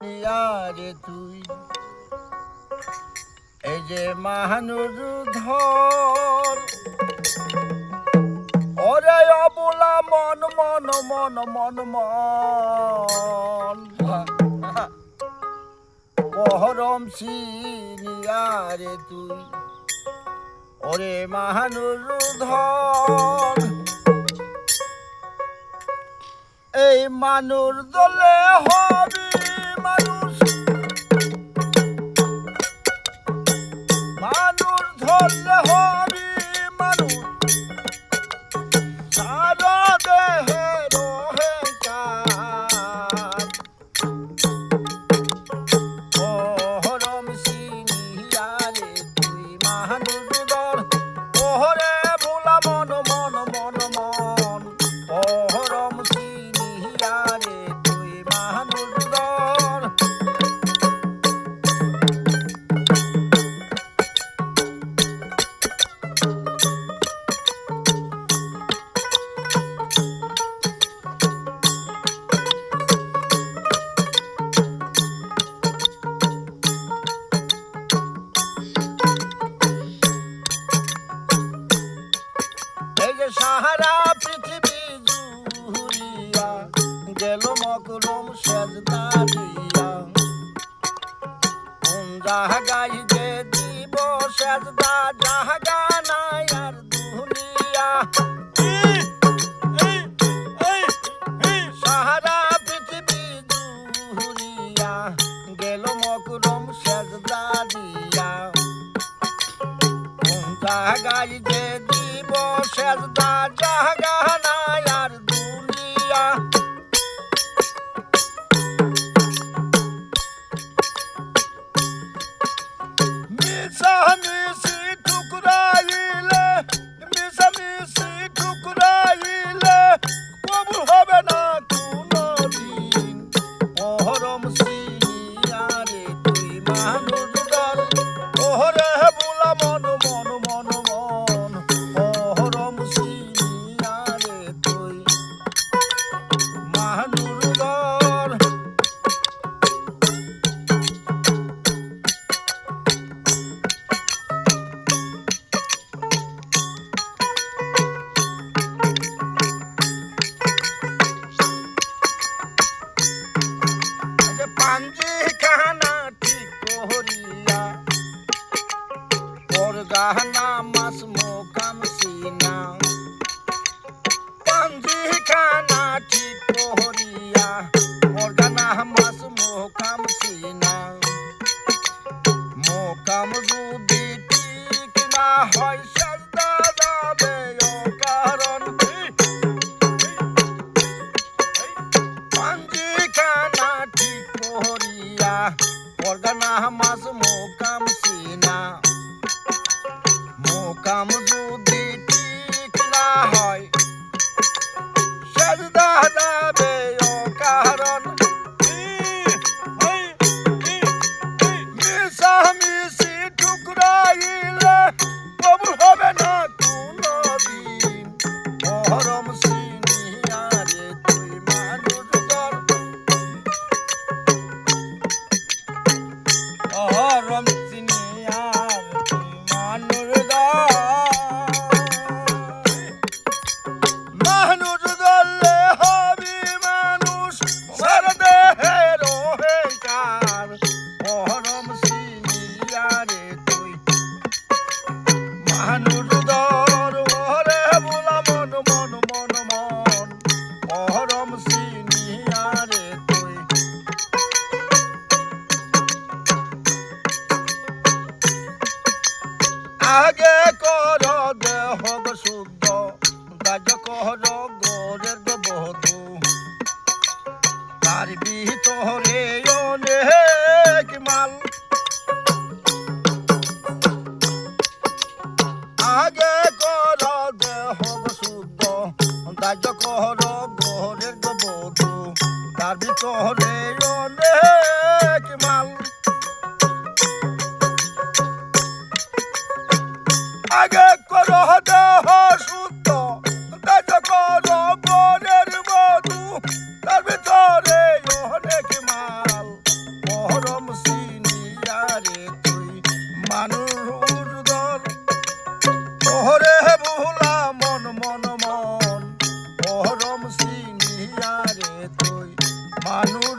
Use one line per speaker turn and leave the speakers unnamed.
ইয়ারে তুই এই যে মানুষ ধর ওরে অবলা মন মন মন মন মন পহরম সিনিয়ারে তুই ওরে মানুষ ধর এই মানুষ দলে হবি মানুষ মানুষ ধরলে হবি মানুষ সারা দেহে রহে কার ওহরম সিনিয়ারে তুই মানুষ ধর ওহরে ভোলা মন মন মন মন ওহরম সিনিয়ারে তুই মানুষ ধর সাহারা পৃথিবী জুড়িয়া গেল মকরম সেজদা দিয়া কোন জাহাগাই যে দিব সেজদা জাহাগা নাই আর দুনিয়া সাহারা পৃথিবী জুড়িয়া গেল মকরম সেজদা দিয়া কোন জাহাগাই যে সেজদা জাহাগা নাই আর দুনিয়া মিশামিশি ঠুকরাইলে মিশামিশি ঠুকরাইলে কবুল হবে না কোনদিন ওহরম সিনিয়ারে তুই মানুষ ধর ওহরে বুলা মন মন মন মন ওহরম সিনিয়ারে তুই মানুষ ধর পাঞ্জি খানা ঠিক করিয়া ওর গাহনা মাস মোকাম সিনা পাঞ্জি খানা ঠিক করিয়া ওর গানা মাস মোকাম সিনা মোকাম যদি ঠিক না হয় সাজদা যাবে ও কারণ পাঞ্জি খানা ঠিক করিয়া ওর গানা মাস মোকাম সিনা মোকাম যদি ঠিক না হয় সেজদা যাবে ও কারণ মিশামিশি ঠুকরাইলে কবুল হবে না কোনদিন ওহরম সিনিয়ারে তুই মানুষ ধর ওহরম সিনিয়ারে তুই মানুষ মানুষ ধরলে হবি মানুষ সারা দেহে রহে কার ওহরম সিনিয়ারে তুই মানুষ ধর ওহরে ভোলা মন মন মন মন ওহরম সিনিয়ারে তুই আগে কর দেহ শুদ্ধ কাজ কর গোরের বধু তার ভিতরে অনেক মানুষ দর ওরে ভুলা মন মন মন পরম সিনিয়া রে তুই মানুষ